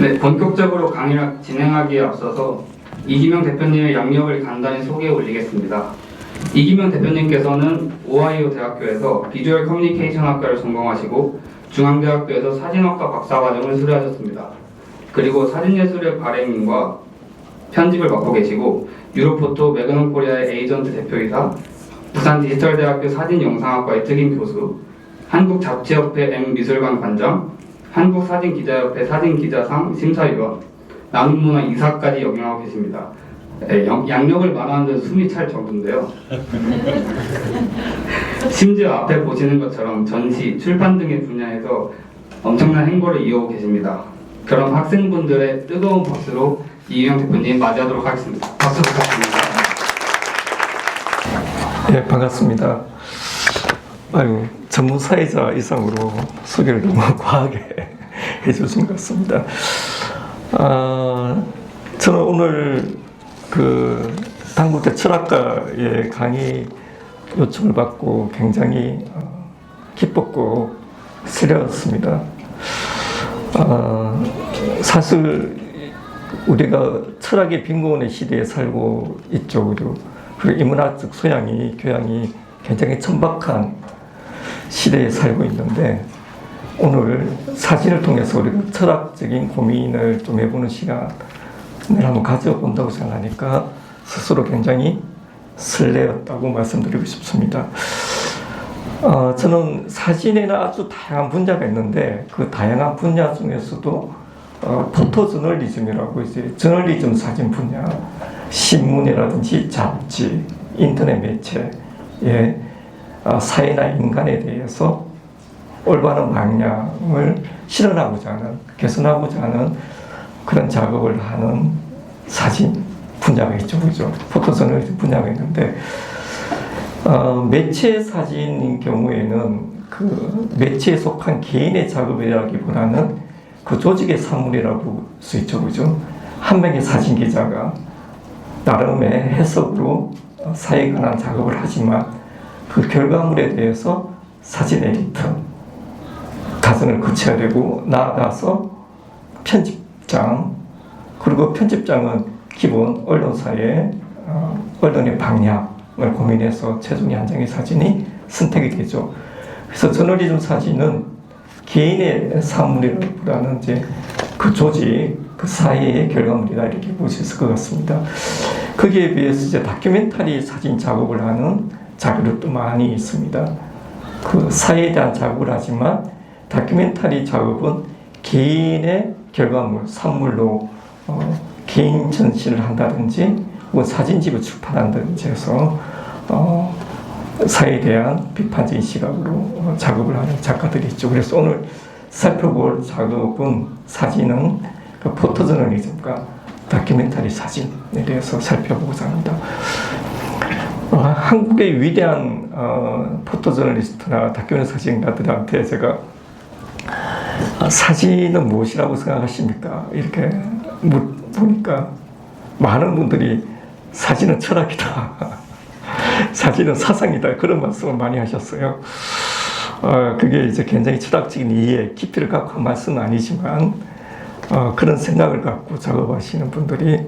네, 본격적으로 강의를 진행하기에 앞서서 이기명 대표님의 양력을 간단히 소개해 올리겠습니다. 이기명 대표님께서는 오하이오 대학교에서 비주얼 커뮤니케이션 학과를 전공하시고 중앙대학교에서 사진학과 박사과정을 수료하셨습니다. 그리고 사진예술의 발행과 편집을 맡고 계시고 유로포토 매그넘 코리아의 에이전트 대표이사, 부산디지털대학교 사진영상학과의 특임 교수, 한국잡지협회 M미술관 관장, 한국사진기자협회 사진기자상 심사위원, 남문문화 이사까지 역임하고 계십니다. 양력을 말하는데 숨이 찰 정도인데요. 심지어 앞에 보시는 것처럼 전시, 출판 등의 분야에서 엄청난 행보를 이어오고 계십니다. 그럼 학생분들의 뜨거운 박수로 이기명 대표님 맞이하도록 하겠습니다. 박수 부탁드립니다. 네, 반갑습니다. 아유, 전문 사회자 이상으로 소개를 너무 과하게 해주신 것 같습니다. 저는 오늘 당국대 철학과의 강의 요청을 받고 굉장히 기뻤고 설레었습니다. 사실 우리가 철학의 빈곤의 시대에 살고 있죠. 그리고 인문학적 소양이, 교양이 굉장히 천박한 시대에 살고 있는데, 오늘 사진을 통해서 우리가 철학적인 고민을 좀 해보는 시간을 한번 가져본다고 생각하니까 스스로 굉장히 설레었다고 말씀드리고 싶습니다. 저는 사진에는 아주 다양한 분야가 있는데, 그 다양한 분야 중에서도 포토저널리즘이라고 이제 저널리즘 사진 분야, 신문이라든지 잡지, 인터넷 매체의 사회나 인간에 대해서 올바른 방향을 실현하고자 하는, 개선하고자 하는 그런 작업을 하는 사진 분야가 있죠. 그죠? 포토저널리즘 분야가 있는데, 매체 사진인 경우에는 그 매체에 속한 개인의 작업이라기보다는 그 조직의 산물이라고 볼 수 있죠. 그죠? 한 명의 사진 기자가 나름의 해석으로 사회에 관한 작업을 하지만 그 결과물에 대해서 사진 에디터 과정을 거쳐야 되고, 나아가서 편집장, 그리고 편집장은 기본 언론사의 언론의 방향을 고민해서 최종의 한 장의 사진이 선택이 되죠. 그래서 저널리즘 사진은 개인의 산물이라기보다는 이제 그 조직, 그 사회의 결과물이다, 이렇게 볼 수 있을 것 같습니다. 거기에 비해서 이제 다큐멘터리 사진 작업을 하는 자료도 많이 있습니다. 그 사회에 대한 작업을 하지만 다큐멘터리 작업은 개인의 결과물, 산물로 개인 전시를 한다든지 혹은 사진집을 출판한다든지 해서 사회에 대한 비판적인 시각으로 작업을 하는 작가들이 있죠. 그래서 오늘 살펴볼 작업은, 사진은 그 포토저널리즘과 다큐멘터리 사진에 대해서 살펴보고자 합니다. 한국의 위대한 포토저널리스트나 다큐멘터리 사진가들한테 제가 사진은 무엇이라고 생각하십니까? 이렇게 보니까 많은 분들이 사진은 철학이다, 사진은 사상이다, 그런 말씀을 많이 하셨어요. 그게 이제 굉장히 철학적인 이해, 깊이를 갖고 한 말씀은 아니지만 그런 생각을 갖고 작업하시는 분들이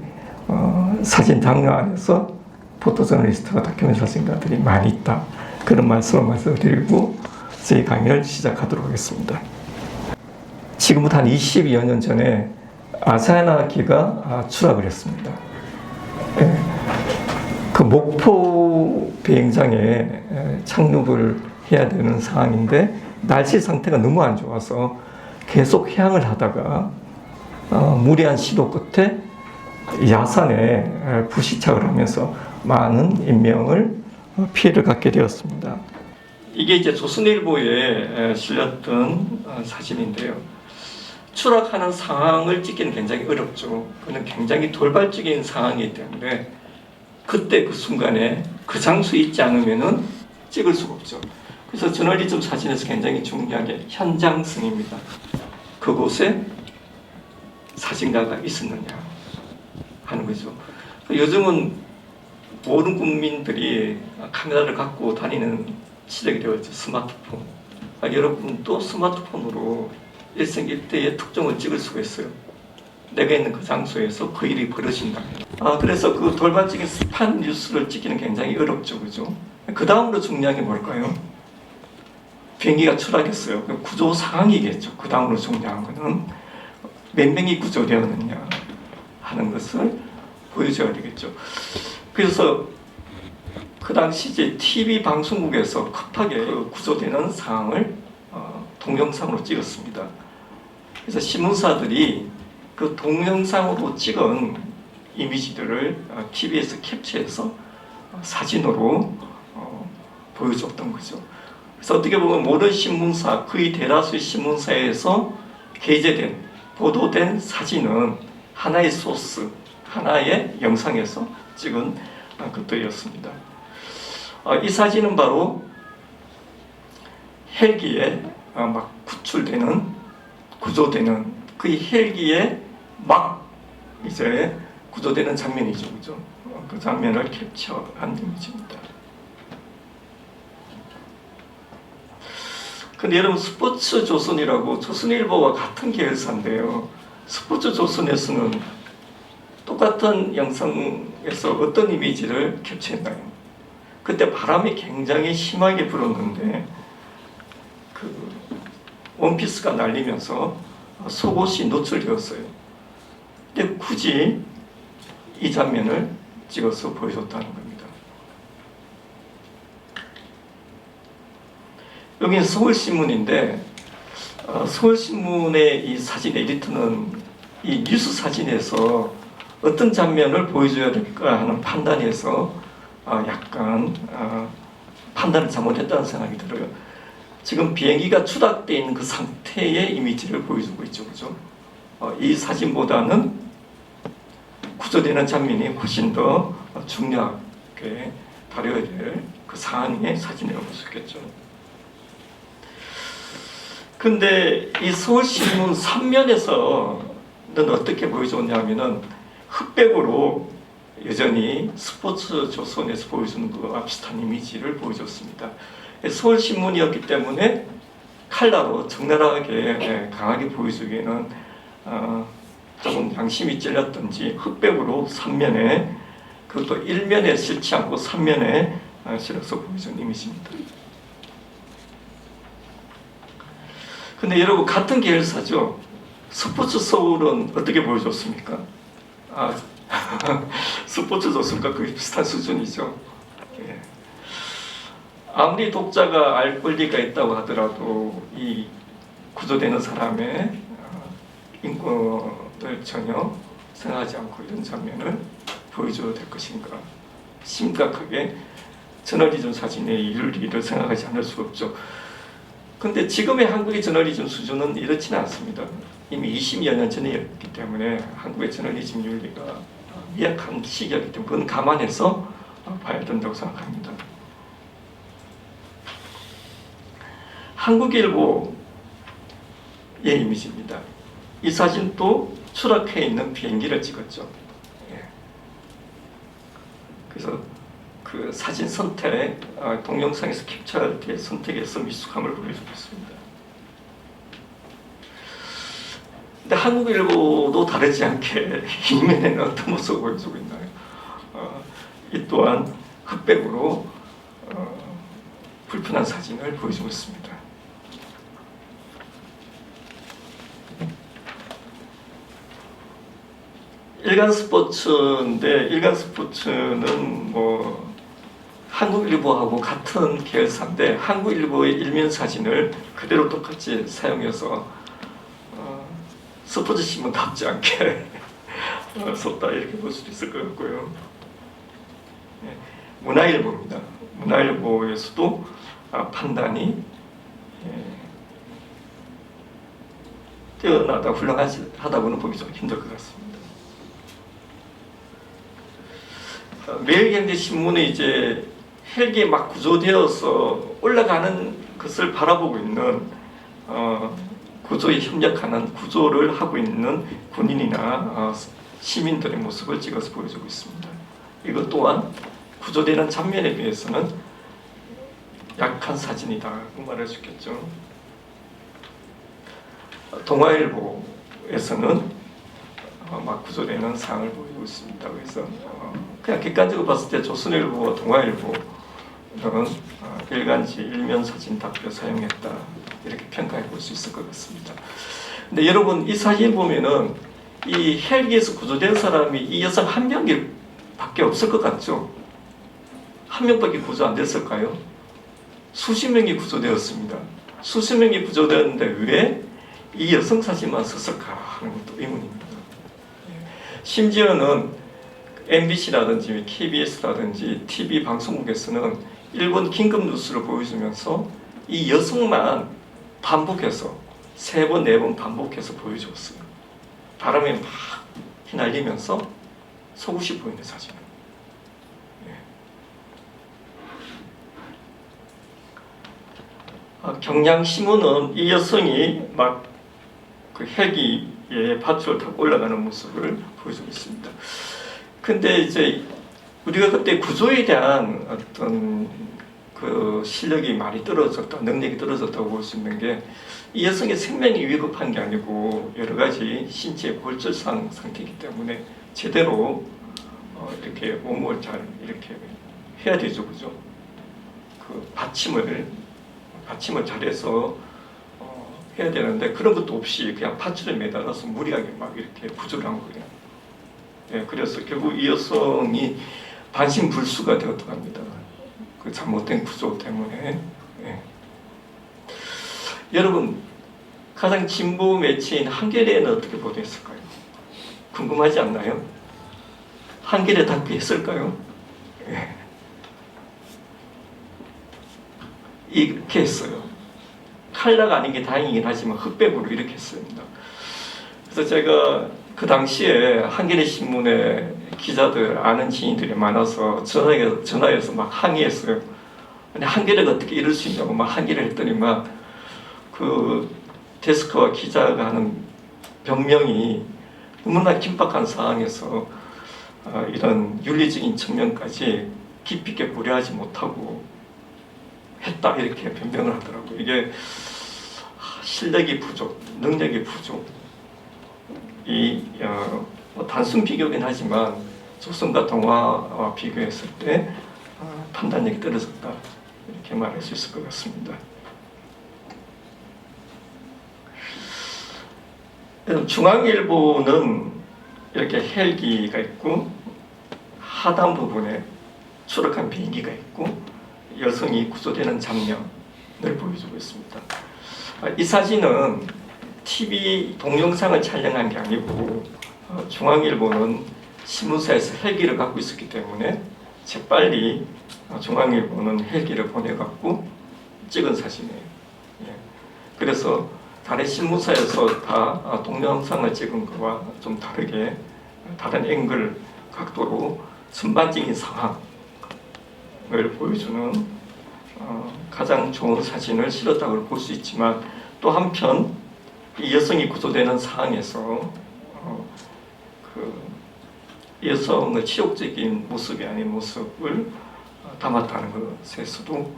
사진 장르 안에서 포토저널리스트와 다큐멘터리 사진가들이 많이 있다, 그런 말씀을 말씀드리고 저희 강의를 시작하도록 하겠습니다. 지금부터 한 20여 년 전에 아사히나기가 추락을 했습니다. 그 목포 비행장에 착륙을 해야 되는 상황인데 날씨 상태가 너무 안 좋아서 계속 회항을 하다가 무리한 시도 끝에 야산에 불시착을 하면서 많은 인명을 피해를 갖게 되었습니다. 이게 이제 조선일보에 실렸던 사진인데요. 추락하는 상황을 찍기는 굉장히 어렵죠. 그는 굉장히 돌발적인 상황이기 때문에 그때 그 순간에 그 장소에 있지 않으면은 찍을 수가 없죠. 그래서 저널리즘 사진에서 굉장히 중요한 게 현장성입니다. 그곳에 사진가가 있었느냐 하는 거죠. 요즘은 모든 국민들이 카메라를 갖고 다니는 시대가 되었죠. 스마트폰. 여러분도 스마트폰으로 일생일대의 특종을 찍을 수가 있어요. 내가 있는 그 장소에서 그 일이 벌어진다. 그래서 그 돌발적인 스판 뉴스를 찍기는 굉장히 어렵죠, 그죠? 그 다음으로 중요한 게 뭘까요? 비행기가 추락했어요. 구조 상황이겠죠. 그 다음으로 중요한 거는 몇 명이 구조되었느냐 하는 것을 보여줘야 되겠죠. 그래서 그 당시 이제 TV 방송국에서 급하게 그 구조되는 상황을 동영상으로 찍었습니다. 그래서 신문사들이 그 동영상으로 찍은 이미지들을 TV에서 캡처해서 사진으로 보여줬던 거죠. 그래서 어떻게 보면 모든 신문사, 거의 대다수의 신문사에서 게재된, 보도된 사진은 하나의 소스, 하나의 영상에서 찍은 것들이었습니다. 이 사진은 바로 헬기에 막 구출되는, 구조되는 그 헬기에 막 이제 구조되는 장면이죠, 그죠? 그 장면을 캡처한 이미지입니다. 근데 여러분, 스포츠 조선이라고 조선일보와 같은 계열사인데요. 스포츠 조선에서는 똑같은 영상에서 어떤 이미지를 캡처했나요? 그때 바람이 굉장히 심하게 불었는데 그 원피스가 날리면서 속옷이 노출되었어요. 근데 굳이 이 장면을 찍어서 보여줬다는 겁니다. 여기는 서울신문인데 서울신문의 이 사진 에디터는 이 뉴스 사진에서 어떤 장면을 보여줘야 될까 하는 판단에서 약간 판단을 잘못했다는 생각이 들어요. 지금 비행기가 추락되어 있는 그 상태의 이미지를 보여주고 있죠, 그죠? 이 사진보다는 구조되는 장면이 훨씬 더 중요하게 다뤄야 될 그 상황의 사진이라고 볼 수 있겠죠. 근데 이 서울신문 3면에서는 어떻게 보여줬냐면은 흑백으로 여전히 스포츠 조선에서 보여주는 것과 비슷한 이미지를 보여줬습니다. 서울신문이었기 때문에 칼라로 적나라하게 강하게 보여주기에는 조금 양심이 찔렸던지 흑백으로 3면에, 그것도 1면에 실지 않고 3면에 실어서 보여준 이미지입니다. 근데 여러분, 같은 계열사죠. 스포츠 서울은 어떻게 보여줬습니까? 스포츠 조선과 거의 비슷한 수준이죠. 예. 아무리 독자가 알 권리가 있다고 하더라도 이 구조되는 사람의 인권을 전혀 생각하지 않고 이런 장면을 보여줘야 될 것인가, 심각하게 저널리즘 사진의 이를 생각하지 않을 수 없죠. 근데 지금의 한국의 저널리즘 수준은 이렇지는 않습니다. 이미 20여 년 전이었기 때문에 한국의 저널리즘 윤리가 미약한 시기였기 때문에 그건 감안해서 봐야 된다고 생각합니다. 한국일보의 이미지입니다. 이 사진도 추락해 있는 비행기를 찍었죠. 그래서 그 사진 선택, 동영상에서 캡처할 때 선택해서 미숙함을 보여주고 있습니다. 근데 한국일보도 다르지 않게 이면에는 어떤 모습을 보여주고 있나요? 이 또한 흑백으로 불편한 사진을 보여주고 있습니다. 일간 스포츠인데, 일간 스포츠는 뭐 한국일보하고 같은 계열사인데 한국일보의 일면 사진을 그대로 똑같이 사용해서 스포츠 신문답지 않게 썼다, 이렇게 볼 수도 있을 것 같고요. 문화일보입니다. 문화일보에서도 판단이 뛰어나다, 훌륭하다고는 보기 좀 힘들 것 같습니다. 매일경제신문에 이제 헬기에 막 구조되어서 올라가는 것을 바라보고 있는 구조에 협력하는, 구조를 하고 있는 군인이나 시민들의 모습을 찍어서 보여주고 있습니다. 이것 또한 구조되는 장면에 비해서는 약한 사진이다고 말할 수 있겠죠. 동아일보에서는 구조되는 사항을 보이고 있습니다. 그래서 그냥 객관적으로 봤을 때 조선일보와 동아일보는 일간지 일면 사진 답변 사용했다 이렇게 평가해 볼 수 있을 것 같습니다. 근데 여러분 이 사진 보면은 이 헬기에서 구조된 사람이 이 여성 한 명밖에 없을 것 같죠? 한 명밖에 구조 안 됐을까요? 수십 명이 구조되었습니다. 수십 명이 구조되었는데 왜 이 여성 사진만 썼을까 하는 것도 의문입니다. 심지어는 MBC라든지 KBS라든지 TV 방송국에서는 일본 긴급 뉴스를 보여주면서 이 여성만 반복해서 3번, 4번 반복해서 보여주었어요. 바람에 막 휘날리면서 속옷이 보이는 사진을. 경향신문은 이 여성이 막 그 헬기에 밧줄을 타고 올라가는 모습을 보여주고 있습니다. 근데 이제 우리가 그때 구조에 대한 어떤 그 실력이 많이 떨어졌다, 능력이 떨어졌다고 볼 수 있는 게 이 여성의 생명이 위급한 게 아니고 여러 가지 신체 골절상 상태이기 때문에 제대로 이렇게 몸을 잘 이렇게 해야 되죠, 그죠? 그 받침을 잘해서 해야 되는데 그런 것도 없이 그냥 밧줄에 매달아서 무리하게 막 이렇게 구조를 한 거예요. 예, 그래서 결국 이 여성이 반신불수가 되었다고 합니다. 그 잘못된 구조 때문에. 예. 여러분, 가장 진보 매체인 한겨레는 어떻게 보도했을까요? 궁금하지 않나요? 한겨레 답변했을까요? 예. 이렇게 했어요. 칼라가 아닌 게 다행이긴 하지만 흑백으로 이렇게 했습니다. 그래서 제가 그 당시에 한겨레 신문에 기자들 아는 지인들이 많아서 전화해서 막 항의했어요. 근데 한겨레가 어떻게 이럴 수 있냐고 막 항의를 했더니 막 그 데스크와 기자가 하는 변명이 너무나 긴박한 상황에서 이런 윤리적인 측면까지 깊이 있게 고려하지 못하고 했다 이렇게 변명을 하더라고요. 이게 실력이 부족, 능력이 부족. 뭐 단순 비교긴 하지만 조선과 동아와 비교했을 때 판단력이 떨어졌다 이렇게 말할 수 있을 것 같습니다. 중앙일보는 이렇게 헬기가 있고 하단 부분에 추락한 비행기가 있고 여성이 구조되는 장면을 보여주고 있습니다. 이 사진은 TV 동영상을 촬영한 게 아니고 중앙일보는 신문사에서 헬기를 갖고 있었기 때문에 재빨리 중앙일보는 헬기를 보내갖고 찍은 사진이에요. 그래서 다른 신문사에서 다 동영상을 찍은 것과 좀 다르게 다른 앵글 각도로 전반적인 상황을 보여주는 가장 좋은 사진을 실었다고 볼 수 있지만 또 한편 이 여성이 구조되는 상황에서 그 여성의 치욕적인 모습이 아닌 모습을 담았다는 것에서도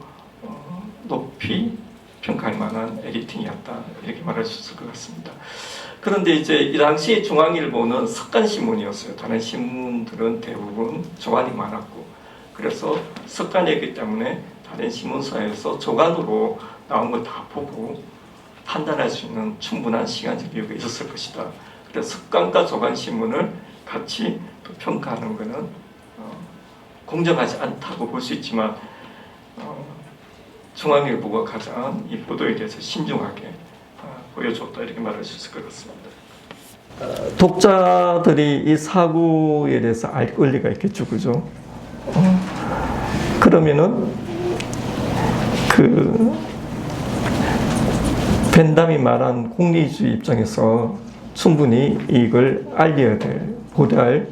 높이 평가할 만한 에디팅이었다 이렇게 말할 수 있을 것 같습니다. 그런데 이제 이 당시 중앙일보는 석간신문이었어요. 다른 신문들은 대부분 조간이 많았고 그래서 석간이었기 때문에 다른 신문사에서 조간으로 나온 걸 다 보고 판단할 수 있는 충분한 시간적 여유가 있었을 것이다. 그래서 석간과 조간 신문을 같이 또 평가하는 것은 공정하지 않다고 볼 수 있지만 중앙일보가 가장 이 보도에 대해서 신중하게 보여줬다 이렇게 말할 수 있을 것 같습니다. 독자들이 이 사고에 대해서 알 권리가 있겠죠, 그죠? 그러면은 그 벤담이 말한 공리주의 입장에서 충분히 이걸 알려야 될, 보도할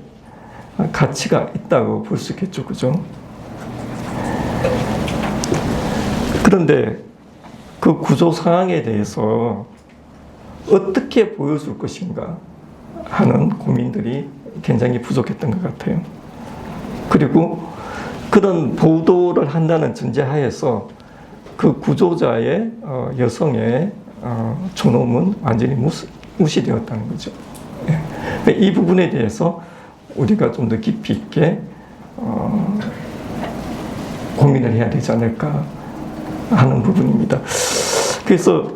가치가 있다고 볼 수 있겠죠, 그죠? 그런데 그 구조 상황에 대해서 어떻게 보여줄 것인가 하는 고민들이 굉장히 부족했던 것 같아요. 그리고 그런 보도를 한다는 전제하에서 그 구조자의 여성의 존엄은 완전히 무시되었다는 거죠. 이 부분에 대해서 우리가 좀 더 깊이 있게 고민을 해야 되지 않을까 하는 부분입니다. 그래서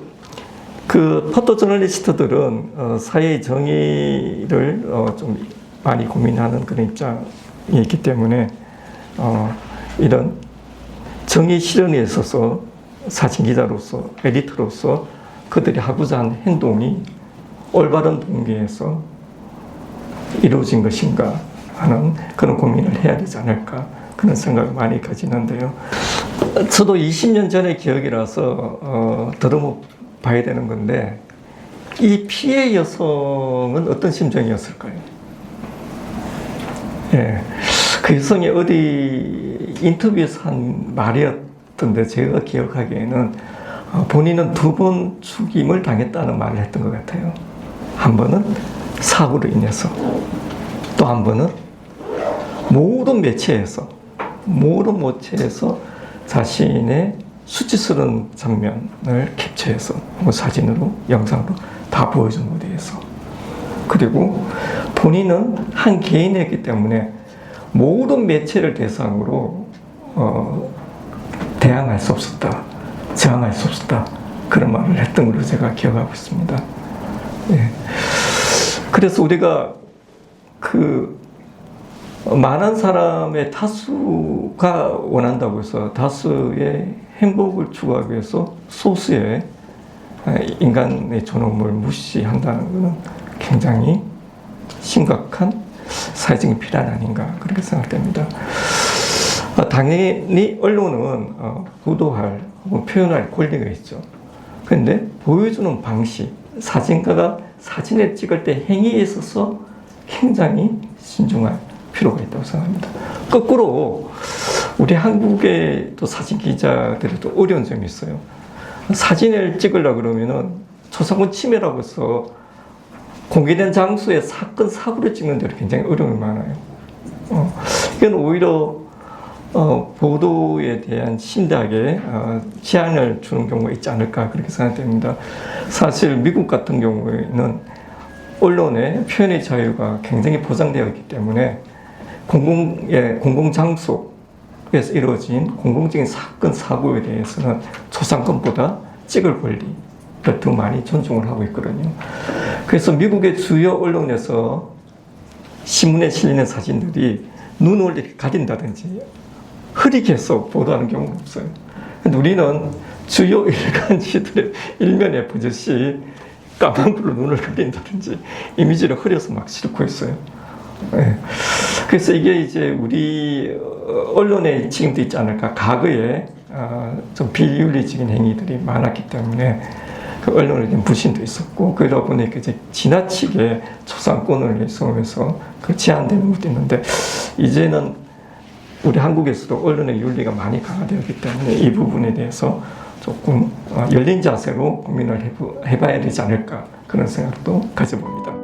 그 포토저널리스트들은 사회의 정의를 좀 많이 고민하는 그런 입장이 있기 때문에 이런 정의 실현에 있어서 사진기자로서 에디터로서 그들이 하고자 하는 행동이 올바른 동기에서 이루어진 것인가 하는 그런 고민을 해야 되지 않을까 그런 생각을 많이 가지는데요. 저도 20년 전의 기억이라서 더듬어 봐야 되는 건데 이 피해 여성은 어떤 심정이었을까요? 예, 그 여성이 어디 인터뷰에서 한 말이었던데 제가 기억하기에는 본인은 2번 죽임을 당했다는 말을 했던 것 같아요. 한 번은 사고로 인해서, 또 한 번은 모든 매체에서 자신의 수치스러운 장면을 캡처해서 뭐 사진으로, 영상으로 다 보여준 무대에서, 그리고 본인은 한 개인이었기 때문에 모든 매체를 대상으로 대항할 수 없었다, 저항할 수 없었다, 그런 말을 했던 걸로 제가 기억하고 있습니다. 예. 그래서 우리가 그 많은 사람의 다수가 원한다고 해서 다수의 행복을 추구하기 위해서 소수의 인간의 존엄을 무시한다는 것은 굉장히 심각한 사회적인 비난 아닌가 그렇게 생각됩니다. 당연히 언론은 보도할 혹은 표현할 권리가 있죠. 그런데 보여주는 방식, 사진가가 사진을 찍을 때 행위에 있어서 굉장히 신중할 필요가 있다고 생각합니다. 거꾸로 우리 한국의 또 사진 기자들이 또 어려운 점이 있어요. 사진을 찍으려고 그러면은 초상권 침해라고 해서 공개된 장소에 사건, 사고를 찍는 데로 굉장히 어려움이 많아요. 이건 오히려 보도에 대한 심대하게 제한을 주는 경우가 있지 않을까 그렇게 생각됩니다. 사실 미국 같은 경우에는 언론의 표현의 자유가 굉장히 보장되어 있기 때문에 공공장소에서 이루어진 공공적인 사건, 사고에 대해서는 초상권보다 찍을 권리를 더 많이 존중을 하고 있거든요. 그래서 미국의 주요 언론에서 신문에 실리는 사진들이 눈을 이렇게 가린다든지 흐리게 해서 보도하는 경우는 없어요. 근데 우리는 주요 일간지들의 일면에 보듯이 까만 불로 눈을 가린다든지 이미지를 흐려서 막 싣고 있어요. 네. 그래서 이게 이제 우리 언론에 지금도 있지 않을까. 과거에 좀 비윤리적인 행위들이 많았기 때문에 그 언론에 대한 불신도 있었고, 그러다 보니까 이제 지나치게 초상권을 예성해서 그 제한되는 것도 있는데, 이제는 우리 한국에서도 언론의 윤리가 많이 강화되었기 때문에 이 부분에 대해서 조금 열린 자세로 고민을 해봐야 되지 않을까 그런 생각도 가져봅니다.